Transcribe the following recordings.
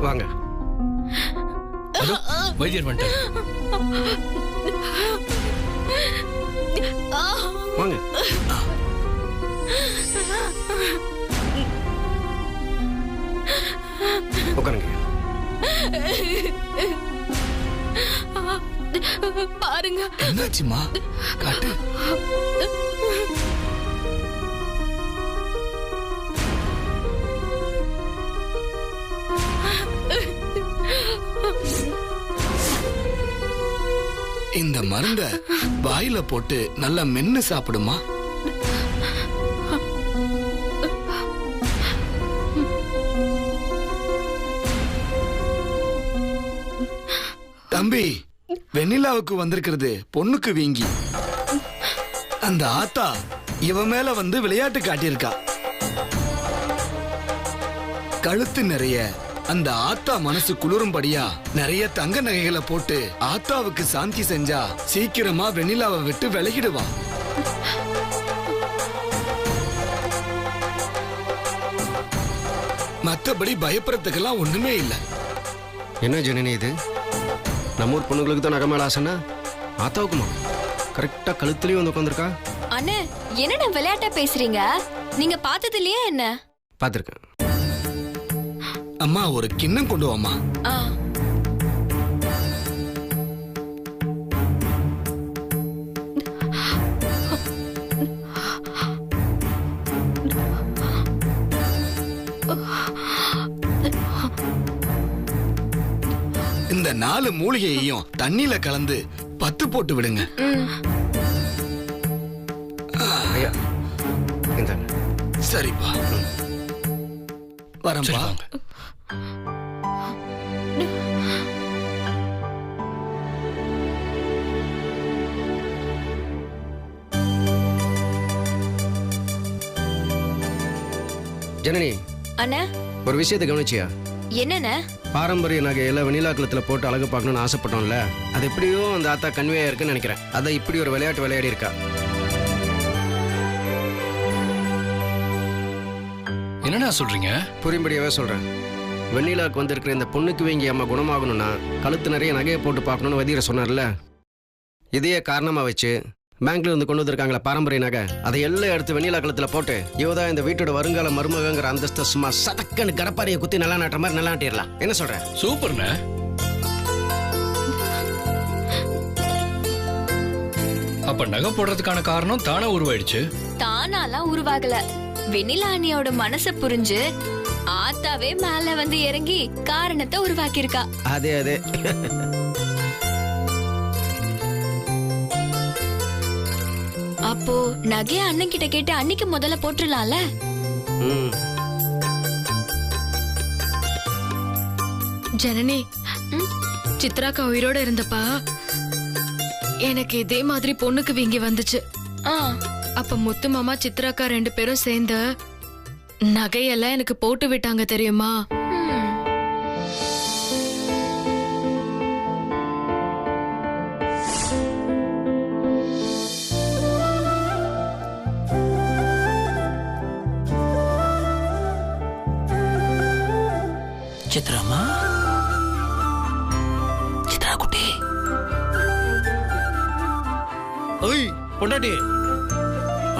வாங்க. வைத்தியர் வந்துட்டாரு. வாங்க. உட்காருங்க. பாருங்க. என்னாச்சுமா? காட்டு. இந்த மருந்த வாயில போட்டு நல்லா மென்னு சாப்பிடுமா. தம்பி, வெண்ணிலாவுக்கு வந்திருக்கிறது பொண்ணுக்கு வீங்கி. அந்த ஆத்தா இவ மேல வந்து விளையாட்டு காட்டியிருக்கா. கழுத்து நிறைய அந்த ஆத்தா மனசு குளிரும்படியா நிறைய தங்க நகைகளை போட்டு ஆத்தாவுக்கு சாந்தி செஞ்சா சீக்கிரமா வெண்ணிலாவை விட்டு விலகிடுவா. மத்தபடி பயப்படுறதுக்கெல்லாம் ஒண்ணுமே இல்ல. என்ன ஜனனி இது? நம்ம ஊர் பொண்ணுங்களுக்கு தான் நகை மேல ஆசைன்னா ஆத்தாவுக்குமா? கரெக்டா கழுத்துலயும் வந்து உட்காந்துருக்கா. அண்ணே, என்ன விளையாட்டா பேசுறீங்க? நீங்க பார்த்தது இல்லையா என்ன? பாத்திருக்கேன். அம்மா, ஒரு கிண்ணம் கொண்டு வாமா. இந்த 4 மூலிகையையும் தண்ணியில கலந்து 10 போட்டு விடுங்க. ஐயா, இந்தாங்க. சரிப்பா, வரம்பா. ஜனனி, அண்ணா, ஒரு விஷயத்தை கவனிச்சியா? என்னண்ணே? பாரம்பரிய நகையெல்லாம் வெண்ணிலா கழுத்துல போட்டு அழகு பார்க்கணும்னு ஆசைப்பட்டோம்ல, அது எப்படியோ அந்த ஆத்தா கன்வே இருக்குன்னு நினைக்கிறேன். அதை இப்படி ஒரு விளையாட்டு விளையாடி இருக்கா. என்னடா சொல்றீங்க? புரியும்படியாவே சொல்றேன். வெண்ணிலாவுக்கு வந்திருக்கிற இந்த பொண்ணுக்கு வீங்கி அம்மா குணமாகணும்னா கழுத்து நிறைய நகையை போட்டு பார்க்கணும்னு வதிர சொன்னார்ல, இதையே காரணமா வச்சு பேங்க்ல இருந்து கொண்டு வந்திருக்காங்களா பாரம்பரிய நகை, அதை எல்லாம் எடுத்து வெண்ணிலா கழுத்துல போட்டு இவதான் இந்த வீட்டோட வருங்கால மருமகங்கிற அந்தஸ்தை சும்மா சதக்கன்னு கடப்பாரியை குத்தி நல்லா நாட்டுற மாதிரி நல்லா நாட்டிடலாம். என்ன சொல்ற? சூப்பர்ண்ண. அப்ப நகை போடுறதுக்கான காரணம் தானா உருவாயிடுச்சு. தானாலாம் உருவாகல. வெண்ணிலா அண்ணியோட மனசை புரிஞ்சு ஆத்தாவே மேல வந்து இறங்கி காரணத்தை உருவாக்கி இருக்கா. அதே அதே. அப்போ நகைய அண்ணன் கிட்ட கேட்டு அன்னைக்கு முதல்ல போட்டுடலாம்ல. ஜனனி, சித்ராக்கா உயிரோட இருந்தப்பா எனக்கு இதே மாதிரி பொண்ணுக்கு வீங்கி வந்துச்சு. அப்ப முத்து மாமா சித்ராக்கா 2 பேரும் சேர்ந்து நகையெல்லாம் எனக்கு போட்டு விட்டாங்க தெரியுமா? சித்ராமா, சித்ரா குட்டி. ஓய் பொண்டாட்டி,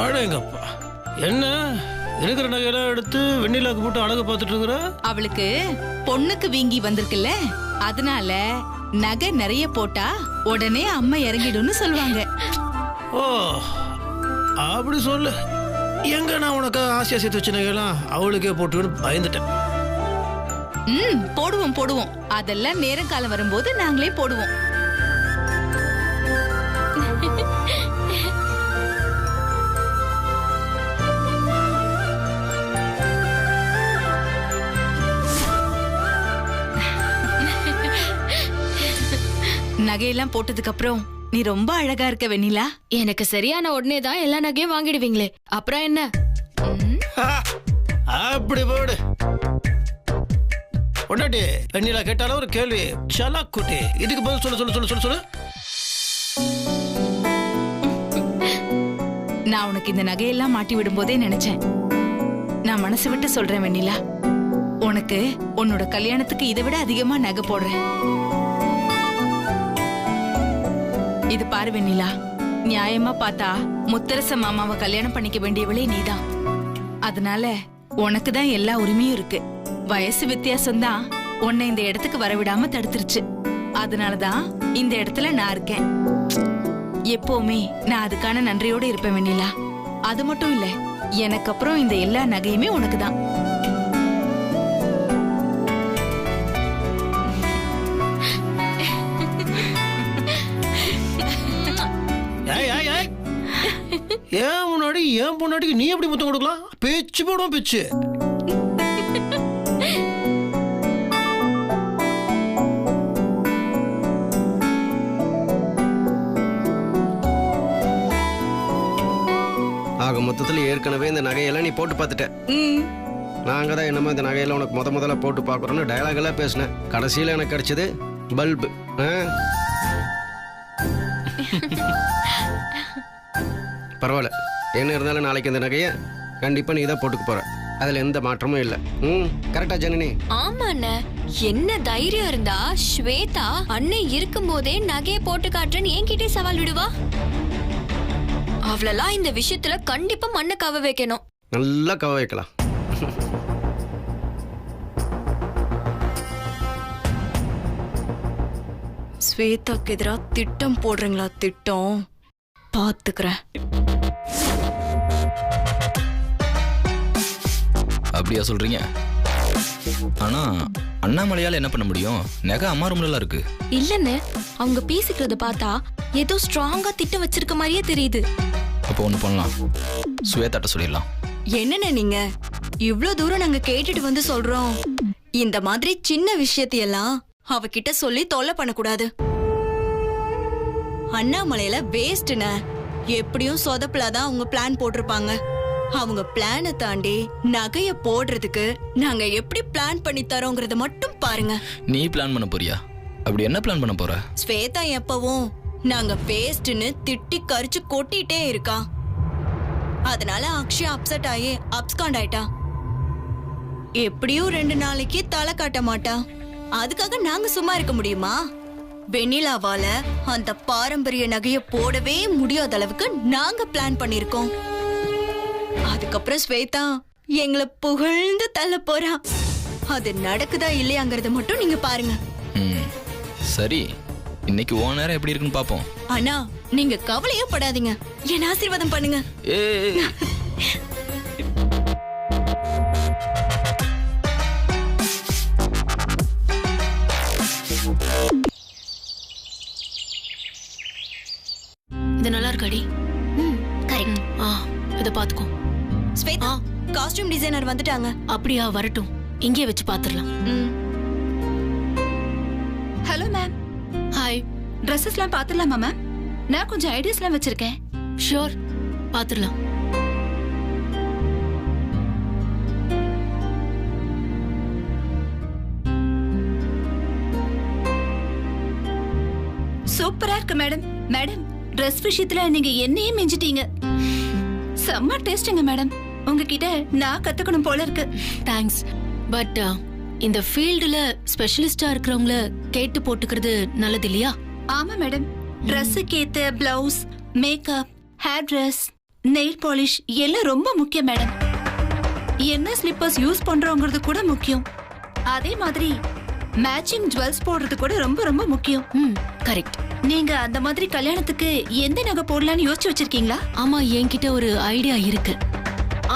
அடேங்கப்பா, என்ன இருக்கிற நகையெல்லாம் எடுத்து வெண்ணிலாக்கு போட்டு அழகு பார்த்துட்டு இருக்கிற? அவளுக்கு பொண்ணுக்கு வீங்கி வந்திருக்குல்ல, அதனால நகை நிறைய போட்டா உடனே அம்மா இறங்கிடும்னு சொல்லுவாங்க. ஓ, அப்படி சொல்லு. எங்க நான் உனக்கு ஆசையா சேர்த்து வச்ச நகையெல்லாம் அவளுக்கே போட்டுக்கிட்டு பயந்துட்டேன். போடுவோம் போடுவோம், அதெல்லாம் நேரம் காலம் வரும்போது நாங்களே போடுவோம். நகையெல்லாம் போட்டதுக்கு அப்புறம் நீ ரொம்ப அழகா இருக்க வெண்ணிலா. எனக்கு சரியான உடனே தான் எல்லா நகையும் வாங்கிடுவீங்களே, அப்புறம் என்ன? அப்படி போடு பொண்டாட்டி. வெண்ணிலா கேட்டாலும் ஒரு கேள்வி. சலா குட்டி, இதுக்கு பதில் சொல்லு சொல்லு சொல்லு சொல்லு சொல்லு. நான் உனக்கு இந்த நகையெல்லாம் மாட்டி விடும் போதே நினைச்சேன். நான் மனசு விட்டு சொல்றேன் வெண்ணிலா, உனக்கு உன்னோட கல்யாணத்துக்கு இதை விட அதிகமா நகை போடுறேன். இது பாரு வெண்ணிலா, நியாயமா பார்த்தா முத்தரச மாமாவை கல்யாணம் பண்ணிக்க வேண்டியவளே நீதான். அதனால உனக்கு தான் எல்லா உரிமையும் இருக்கு. வயசு வித்தியாசம் தான் உன்னை இந்த இடத்துக்கு வரவிடாம தடுத்துருச்சு. அதனாலதான் இந்த இடத்துல நான் இருக்கேன். எப்பவுமே நான் அதுக்கான நன்றியோட இருப்பேன் வெண்ணிலா. அது மட்டும் இல்ல, எனக்கு அப்புறம் இந்த எல்லா நகையுமே உனக்கு தான். ஏன் முன்னாடி ஏன் பொண்ணாட்டிக்கு நீ எப்படி முத்தம் கொடுக்கலாம்? பேச்சு போடுவோம் பேச்சு. ஆக மொத்தத்தில் ஏற்கனவே இந்த நகையெல்லாம் நீ போட்டு பார்த்துட்ட. நாங்கள் தான் என்னமோ இந்த நகையெல்லாம் உனக்கு முதல்ல போட்டு பார்க்குறோன்னு டயலாகெல்லாம் பேசினேன். கடைசியில் எனக்கு கிடைச்சது பல்பு. பரவாயில்ல, என்ன இருந்தாலும் நாளைக்கு இந்த நகையை கண்டிப்பாக நீ தான் போட்டுக்க போற. அதில் எந்த மாற்றமும் இல்லை. கரெக்டா ஜனனி? ஆமாண்ண, என்ன தைரியம் இருந்தா ஸ்வேதா அண்ணன் இருக்கும் போதே நகையை போட்டு காட்டுறேன்னு என்கிட்டே சவால் விடுவா? அவளெல்லாம் இந்த விஷயத்துல கண்டிப்பா மண்ணை கவ வைக்கணும். நல்லா கவ வைக்கலாம். ஸ்வேதாக்கு எதிராக திட்டம் போடுறீங்களா? திட்டம் பாத்துக்கிறேன். அப்படியா சொல்றீங்க? ஆனா அண்ணாமலையால என்ன பண்ண முடியும்? நகை அம்மா ரூம்ல இருக்கு. இல்லன்னு அவங்க பேசிக்கிறத பார்த்தா ஏதோ ஸ்ட்ராங்கா திட்டம் வச்சிருக்க மாதிரியே தெரியுது. அப்போ ஒண்ணு பண்ணலாம், ஸ்வேதாட்ட சொல்லிடலாம். என்னண்ணே நீங்க இவ்ளோ தூரம் நாங்க கேட்டுட்டு வந்து சொல்றோம். இந்த மாதிரி சின்ன விஷயத்தையெல்லாம் அவகிட்ட சொல்லி தொல்லை பண்ணக்கூடாது. அண்ணாமலையில வேஸ்ட்ன. எப்படியும் சொதப்பலாதான் அவங்க பிளான் போட்டிருப்பாங்க. அவங்க பிளானை தாண்டி நகைய போடுறதுக்கு நாங்க எப்படி பிளான் பண்ணி தரோங்கிறத மட்டும் பாருங்க. நீ பிளான் பண்ண போறியா? அப்படி என்ன பிளான் பண்ண போற? ஸ்வேதா எப்பவும் நாங்க வேஸ்ட்னு திட்டி கரிச்சு கொட்டிட்டே இருக்கா. அதனால அக்ஷயா அப்செட் ஆகி அப்ஸ்காண்ட் ஆயிட்டா. எப்படியும் 2 நாளைக்கு தலை காட்ட மாட்டா. அதுக்காக நாங்க சும்மா இருக்க முடியுமா? வெண்ணிலாவால அந்த பாரம்பரிய நகைய போடவே முடியாத அளவுக்கு நாங்க பிளான் பண்ணிருக்கோம். அதுக்கப்புறம் ஸ்வேதா எங்களை புகழ்ந்து தள்ள போறா. அது நடக்குதா இல்லையாங்கிறத மட்டும் நீங்க பாருங்க. சரி, இன்னைக்கு ஓ நேரம் எப்படி இருக்குன்னு பாப்போம். ஆனா நீங்க கவலையே படாதீங்க, என் ஆசீர்வாதம் பண்ணுங்க. இது நல்லா இருக்காடி? கரெக்ட். இத பாத்துக்கோ. ஸ்வேதா, காஸ்டியூம் டிசைனர் வந்துட்டாங்க. அப்படியா? வரட்டும், இங்கே வச்சு பாத்துடலாம். Hello ma'am. ஹாய். ட்ரெஸ்ஸஸ்லாம் பாத்துடலாமா மேம்? நான் கொஞ்சம் ஐடியாஸ்லாம் வச்சிருக்கேன். ஷூர், பாத்துடலாம். சூப்பரா இருக்கு மேடம். மேடம், ட்ரெஸ் விஷயத்துல நீங்க என்னையே மிஞ்சிட்டீங்க. செம்ம டேஸ்டுங்க மேடம். உங்ககிட்ட நான் கத்துக்கணும் போல இருக்கு. தேங்க்ஸ். பட் இந்த ஃபீல்டுல ஸ்பெஷலிஸ்டா இருக்கிறவங்கள கேட்டு போட்டுக்கிறது நல்லது இல்லையா? ஆமா மேடம். ட்ரெஸ்ஸுக்கு ஏத்த blouse, makeup, hair dress, nail polish எல்லாம் ரொம்ப முக்கியம் மேடம். என்ன ஸ்லிப்பர்ஸ் யூஸ் பண்றோங்கிறது கூட முக்கியம். அதே மாதிரி மேட்சிங் ஜுவல்ஸ் போடுறது கூட ரொம்ப ரொம்ப முக்கியம். கரெக்ட். நீங்க அந்த மாதிரி கல்யாணத்துக்கு எந்த நகை போடலாம்னு யோசிச்சு வச்சிருக்கீங்களா? ஆமா, என்கிட்ட ஒரு ஐடியா இருக்கு.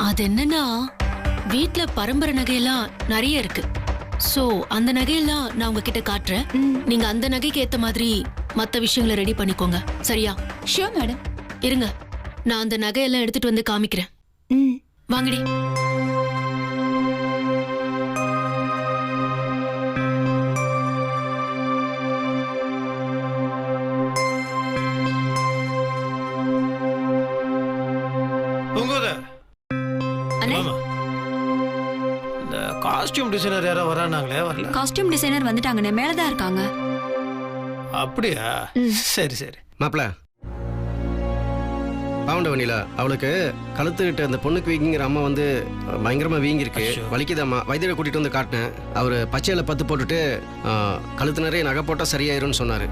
அது என்னன்னா, வீட்ல பரம்பரை நகையெல்லாம் நிறைய இருக்கு. சோ அந்த நகையெல்லாம் நான் உங்ககிட்ட காட்டுறேன். நீங்க அந்த நகைக்கு ஏத்த மாதிரி மத்த விஷயங்களை ரெடி பண்ணிக்கோங்க. சரியா? Sure madam. இருங்க, நான் அந்த நகையெல்லாம் எடுத்துட்டு வந்து காமிக்கிறேன். வாங்கடி. காஸ்டியூம் டிசைனர் யாரோ வரானாங்களே, வரல? காஸ்டியூம் டிசைனர் வந்துட்டாங்கண்ணே, மேலதான் இருக்காங்க. அப்படியா? சரி சரி. மாப்பிள, பாவண்ட வெண்ணிலா, அவளுக்கு கழுத்துக்கிட்ட அந்த பொண்ணுக்கு வீங்கிற அம்மா வந்து பயங்கரமா வீங்கிருக்கு, வலிக்குதாம்மா. வைத்தியரை கூட்டிட்டு வந்து காட்டினேன். அவர் பச்சையில பத்து போட்டுட்டு கழுத்து நிறைய நகை போட்டா சரியாயிரும்னு சொன்னாரு.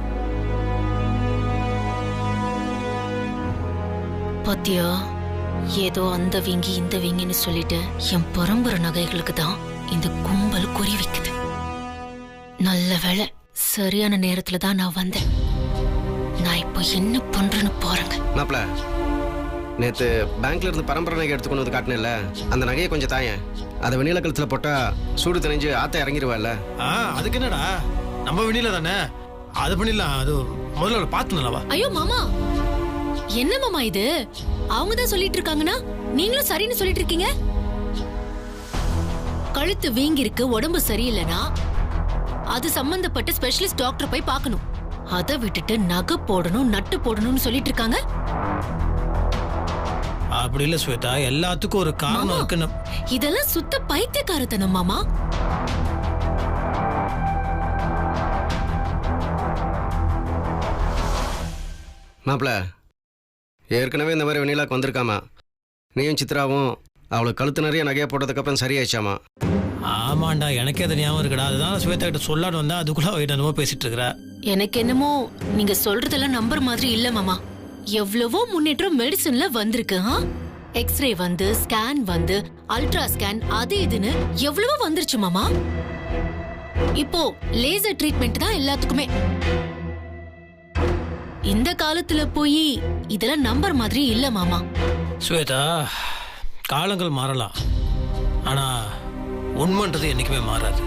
பாத்தியா, ஏதோ அந்த வீங்கி இந்த வீங்கின்னு சொல்லிட்டு என் பரம்பரை நகைகளுக்கு தான் இந்த கும்பல் குறி வைக்குது. நல்ல வேளை சரியான நேரத்துல தான் நான் வந்தேன். நான் இப்போ என்ன பண்றேன்னு பாருங்க. மாப்ள, நேத்து பேங்க்ல இருந்து பரம்பரை நகை எடுத்துக்கொண்டு வந்து காட்டினேன்ல, அந்த நகையை கொஞ்சம் தாயேன். அதை வெண்ணில கழுத்துல போட்டா சூடு தெரிஞ்சு ஆத்த இறங்கிடுவாள்ல. அதுக்கு என்னடா, நம்ம வெண்ணில தானே, அது பண்ணிடலாம். அது முதல்ல பார்த்துனலவா. ஐயோ மாமா, என்ன மாமா இது? அவங்க தான் சொல்லிட்டு இருக்காங்கன்னா நீங்களும் சரின்னு சொல்லிட்டு இருக்கீங்க. கழுத்து வீங்கி இருக்கு, உடம்பு சரியில்லைனா அது சம்பந்தப்பட்ட ஸ்பெஷலிஸ்ட் டாக்டர் போய் பார்க்கணும். அதை விட்டுட்டு நகை போடணும் நட்டு போடணும்னு சொல்லிட்டு இருக்காங்க. அப்படி இல்ல ஸ்வேதா, எல்லாத்துக்கும் ஒரு காரணம் இருக்கு. இதெல்லாம் சுத்த பைத்தியக்காரத்தனம் மாமா. மாப்ள, ஏற்கனவே இந்த மாதிரி வெண்ணிலாக்கு வந்திருக்காமா. நீயும் சித்ராவும் அவளுக்கு கழுத்து நிறைய நகையை போட்டதுக்கப்புறம் சரியாயிச்சாமா. ஆமாண்டா, எனக்கே அது ஞாபகம் இருக்குடா. அதுதான் ஸ்வேதா கிட்ட சொல்லான்னு வந்தா, அதுக்குள்ள என்னமோ பேசிட்டு இருக்கிற. எனக்கு என்னமோ நீங்க சொல்றதெல்லாம் நம்பர் மாதிரி இல்ல மாமா. எவ்வளவோ முன்னேற்றம் மெடிசன்ல வந்திருக்கு. எக்ஸ்ரே வந்து, ஸ்கேன் வந்து, அல்ட்ரா ஸ்கேன், அது இதுன்னு எவ்வளவோ வந்துருச்சு மாமா. இப்போ லேசர் ட்ரீட்மெண்ட் தான் எல்லாத்துக்குமே. இந்த காலத்துல போய் இதெல்லாம் நம்பர் மாதிரி இல்ல மாமா. ஸ்வேதா, காலங்கள் மாறலாம், ஆனா உண்மைன்றது என்னைக்குமே மாறாது.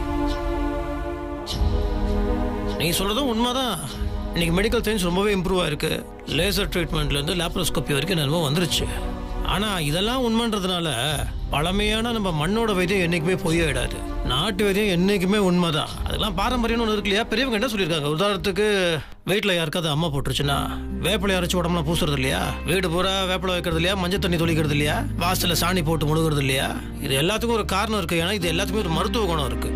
நீ சொல்றதும் உண்மைதான். இன்னைக்கு மெடிக்கல் சயின்ஸ் ரொம்பவே இம்ப்ரூவ் ஆயிருக்கு. லேசர் ட்ரீட்மெண்ட்ல இருந்து லேப்ரோஸ்கோபி வரைக்கும் என்னமோ வந்துருச்சு. ஆனா இதெல்லாம் உண்மைன்றதுனால பழமையான நம்ம மண்ணோட வைத்தியம் என்னைக்குமே பொய்யாயிடாது. நாட்டு வைத்தியம் என்னைக்குமே உண்மைதான். அதெல்லாம் பாரம்பரியம்னு ஒன்று இருக்கு இல்லையா? பெரியவங்க என்ன சொல்லியிருக்காங்க? உதாரணத்துக்கு வீட்டில் யாருக்காவது அம்மா போட்டுருச்சுன்னா வேப்பிலை அரைச்சி உடம்புலாம் பூசுறது இல்லையா? வீடு பூரா வேப்பிலை வைக்கிறது இல்லையா? மஞ்சள் தண்ணி தொளிக்கிறது இல்லையா? வாசலில் சாணி போட்டு முழுகிறது இல்லையா? இது எல்லாத்துக்கும் ஒரு காரணம் இருக்கு. ஏன்னா இது எல்லாத்துக்குமே ஒரு மருத்துவ குணம் இருக்கு.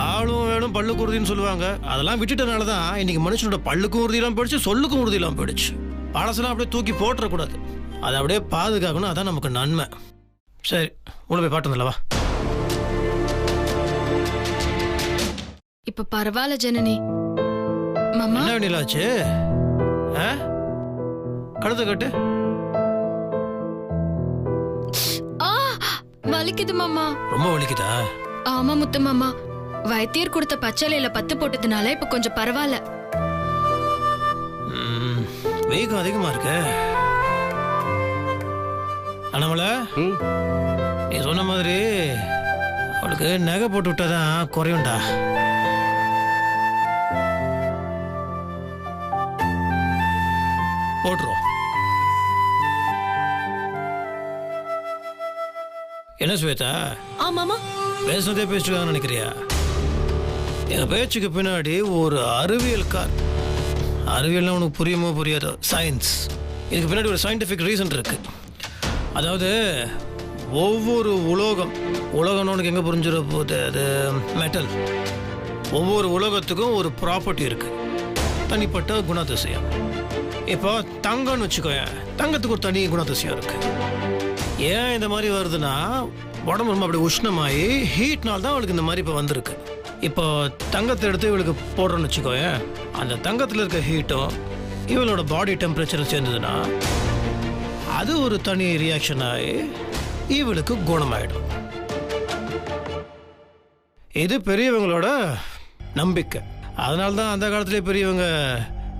ஆளும் வேணும் பல்லுக்கு உறுதின்னு சொல்லுவாங்க. அதெல்லாம் விட்டுட்டனால தான் இன்னைக்கு மனுஷனோட பல்லுக்கும் உறுதியெல்லாம் போயிடுச்சு, சொல்லுக்கும் உறுதியெல்லாம் போயிடுச்சு. பழசெல்லாம் அப்படியே தூக்கி போட்டுறக்கூடாது, அதை அப்படியே பாதுகாக்கணும். அதான் நமக்கு நன்மை. சரி, உள்ள போய் பாட்டு வந்தல்லவா. இப்ப பரவாயில்ல ஜனனி. மாமா என்ன வேணிலாச்சு? கழுத்தை கட்டு. வலிக்குது மாமா. ரொம்ப வலிக்குதா? ஆமா முத்து மாமா, வைத்தியர் கொடுத்த பச்சையில பத்து போட்டதுனால இப்ப கொஞ்சம் பரவாயில்ல. வெயிகம் அதிகமா இருக்கு. அண்ணாமலை, நீ சொன்ன மாதிரி அவளுக்கு நகை போட்டு விட்டாதான் குறையும்டா. போட்டுரும். என்ன ஸ்வேதா? ஆமாமா, பேசுனதே பேசிட்டு நினைக்கிறியா? என் பேச்சுக்கு பின்னாடி ஒரு அறிவியல்கார், அறிவியல்னா உனக்கு புரியுமோ புரியாதோ, சயின்ஸ், இதுக்கு பின்னாடி ஒரு சயின்டிஃபிக் ரீசன் இருக்கு. அதாவது ஒவ்வொரு உலகம்னு உனக்கு எங்கே புரிஞ்சிட போகுது? அது மெட்டல். ஒவ்வொரு உலகத்துக்கும் ஒரு ப்ராப்பர்ட்டி இருக்கு, தனிப்பட்ட குணாதிசயம். இப்போ தங்கம்னு வச்சுக்கோயேன், தங்கத்துக்கு ஒரு தனி குணாதிசயம் இருக்கு. ஏன் இந்த மாதிரி வருதுன்னா, உடம்பு ரொம்ப அப்படி உஷ்ணமாகி ஹீட்னால தான் அவளுக்கு இந்த மாதிரி இப்போ வந்திருக்கு. இப்போ தங்கத்தை எடுத்து இவளுக்கு போடுறோன்னு வச்சுக்கோயேன், அந்த தங்கத்தில் இருக்க ஹீட்டும் இவளோட பாடி டெம்பரேச்சரும் சேர்ந்ததுன்னா அது ஒரு தனி ரியாக்ஷன் ஆகி இவளுக்கு குணமாயிடும். இது பெரியவங்களோட நம்பிக்கை. அதனால தான் அந்த காலத்திலே பெரியவங்க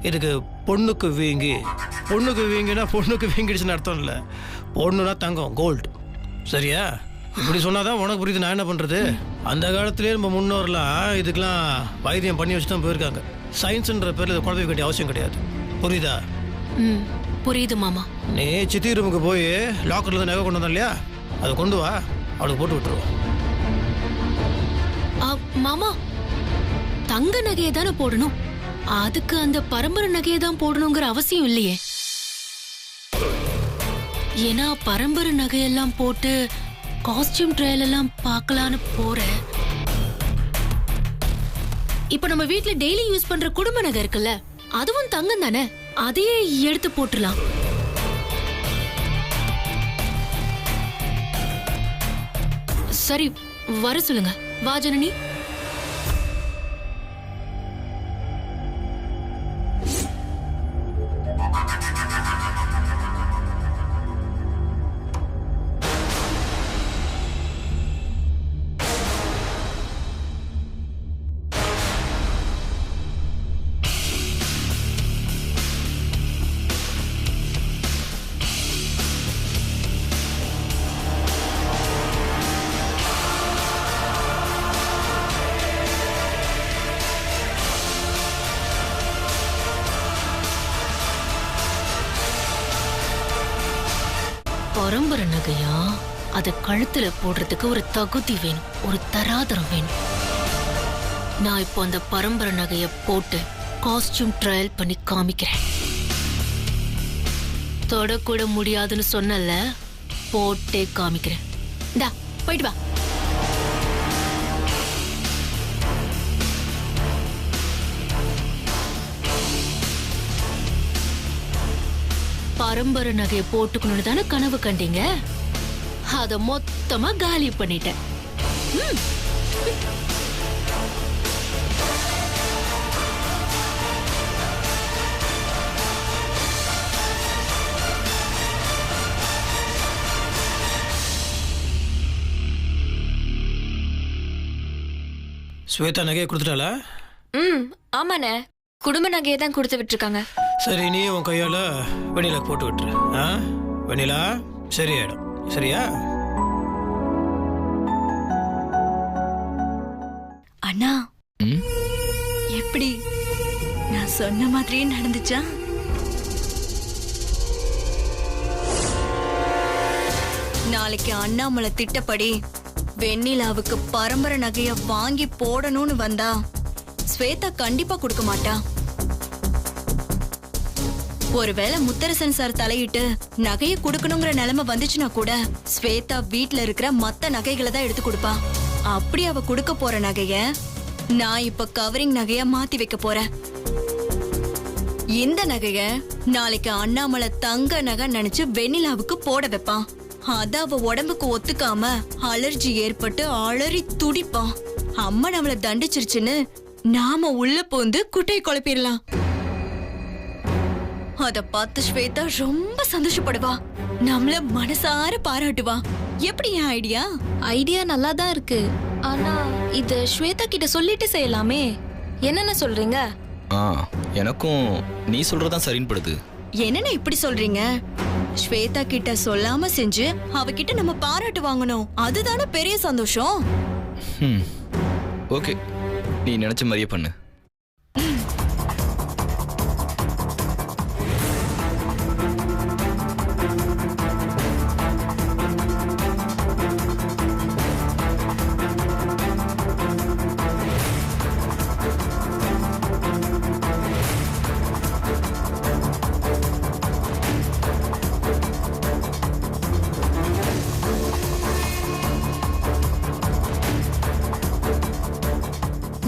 இதுக்கு பொண்ணுக்கு வீங்கினா பொண்ணுக்கு வீங்கிடுச்சுன்னு அர்த்தம் இல்லை. பொண்ணுனா தங்கம், கோல்டு. சரியா? இப்படி சொன்னாதான் உனக்கு புரியுது. நான் என்ன பண்றது? அந்த காலத்திலேயே நம்ம முன்னோர்லாம் இதுக்கெல்லாம் வைத்தியம் பண்ணி வச்சு தான் போயிருக்காங்க. சயின்ஸ்ன்ற பேர்ல இதை குழப்பி வேண்டிய அவசியம் கிடையாது. புரியுதா? புரியுது மாமா. நீ சித்தி ரூமுக்கு போய் லாக்கர்ல இருந்து நகை கொண்டு வந்தோம் இல்லையா, அதை கொண்டு வா, அவளுக்கு போட்டு விட்டுருவோம். மாமா, தங்க நகையை தானே போடணும், அதுக்கு அந்த பரம்பரை நகையை தான் போடணுங்கிற அவசியம் இல்லையே. ஏன்னா பரம்பரை நகையெல்லாம் போட்டு காஸ்டியூம் ட்ரையல் எல்லாம் பார்க்கலான்னு போறேன். இப்ப நம்ம வீட்டுல டெய்லி யூஸ் பண்ற குடும்ப நகை இருக்குல்ல, அதுவும் தங்கம் தானே, அதையே எடுத்து போட்டுலாம். சரி வர சொல்லுங்க. வா ஜனனி. பரம்பரை நகையா? அத கழுத்துல போடுறதுக்கு ஒரு தகுதி வேணும், ஒரு தராதரம் வேணும். நான் இப்போ அந்த பரம்பரை நகைய போட்டு காஸ்டியூம் ட்ரையல் பண்ணி காமிக்கிறேன். தொடக்கூட முடியாதுன்னு சொன்னல, போட்டே காமிக்கிறேன். டா போயிட்டு வா. பரம்பரை நகையை போட்டுக்கணும்னு தானே கனவு கண்டீங்க? அத மொத்தமா காலி பண்ணிட்டேன். ஸ்வேதா நகையை கொடுத்துட்டாளா? ஆமாண்ணே, குடும்ப நகையை தான் கொடுத்து விட்டுருக்காங்க. சரி, நீ உன் கையால வெண்ணிலா போட்டு விட்டுரு. வெண்ணிலா சரியாயிடும். சரியா? அண்ணா, எப்படி நான் சொன்ன மாதிரியே நடந்துச்சா? நாளைக்கு அண்ணாமலை திட்டப்படி வெண்ணிலாவுக்கு பரம்பரை நகைய வாங்கி போடணும்னு வந்தா ஸ்வேதா கண்டிப்பா கொடுக்க மாட்டா. ஒருவேளை முத்தரசன் சார் தலையிட்டு நகையை கொடுக்கணுங்கிற நிலைமை வந்துச்சுன்னா கூட ஸ்வேதா வீட்ல இருக்கிற மத்த நகைகளை தான் எடுத்து கொடுப்பா. அப்படி அவ கொடுக்க போற நகைய நான் இப்ப கவரிங் நகைய மாத்தி வைக்க போறேன். இந்த நகைய நாளைக்கு அண்ணாமலை தங்க நகை நினைச்சு வெண்ணிலாவுக்கு போட வைப்பான். அத அவ உடம்புக்கு ஒத்துக்காம அலர்ஜி ஏற்பட்டு அலறி துடிப்பான். அம்மா நம்மள தண்டிச்சிருச்சுன்னு நாம உள்ள போந்து குட்டையை குழப்பிடலாம். அத பார்த்து ஸ்வேதா ரொம்ப சந்தோஷப்படுவா, நம்மள மனசார பாராட்டுவா. எப்படி என் ஐடியா? ஐடியா நல்லா தான் இருக்கு. ஆனா இது ஸ்வேதா கிட்ட சொல்லிட்டு செய்யலாமே. என்னென்ன சொல்றீங்க? எனக்கும் நீ சொல்றதான் சரின்னு படுது. என்னென்ன இப்படி சொல்றீங்க? ஸ்வேதா கிட்ட சொல்லாம செஞ்சு அவகிட்ட நம்ம பாராட்டு வாங்கணும். அதுதானே பெரிய சந்தோஷம். ஓகே, நீ நினைச்ச மாதிரியே பண்ணு.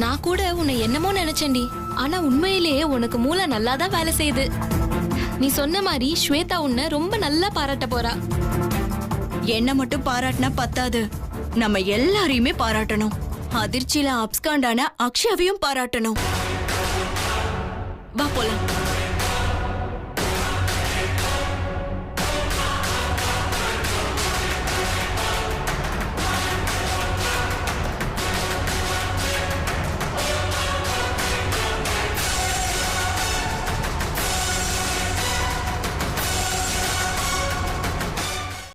நான் கூட உன்னை என்னமோ நினைச்சேன்டி. ஆனா உண்மையிலேயே உனக்கு மூளை நல்லாதான் வேலை செய்யுது. நீ சொன்ன மாதிரி ஸ்வேதா உன்னை ரொம்ப நல்லா பாராட்ட போறா. என்ன மட்டும் பாராட்டினா பத்தாது, நம்ம எல்லாரையுமே பாராட்டணும். அதிர்ச்சியில அப்ஸ்காண்டான அக்ஷயாவையும் பாராட்டணும். வா போலாம்.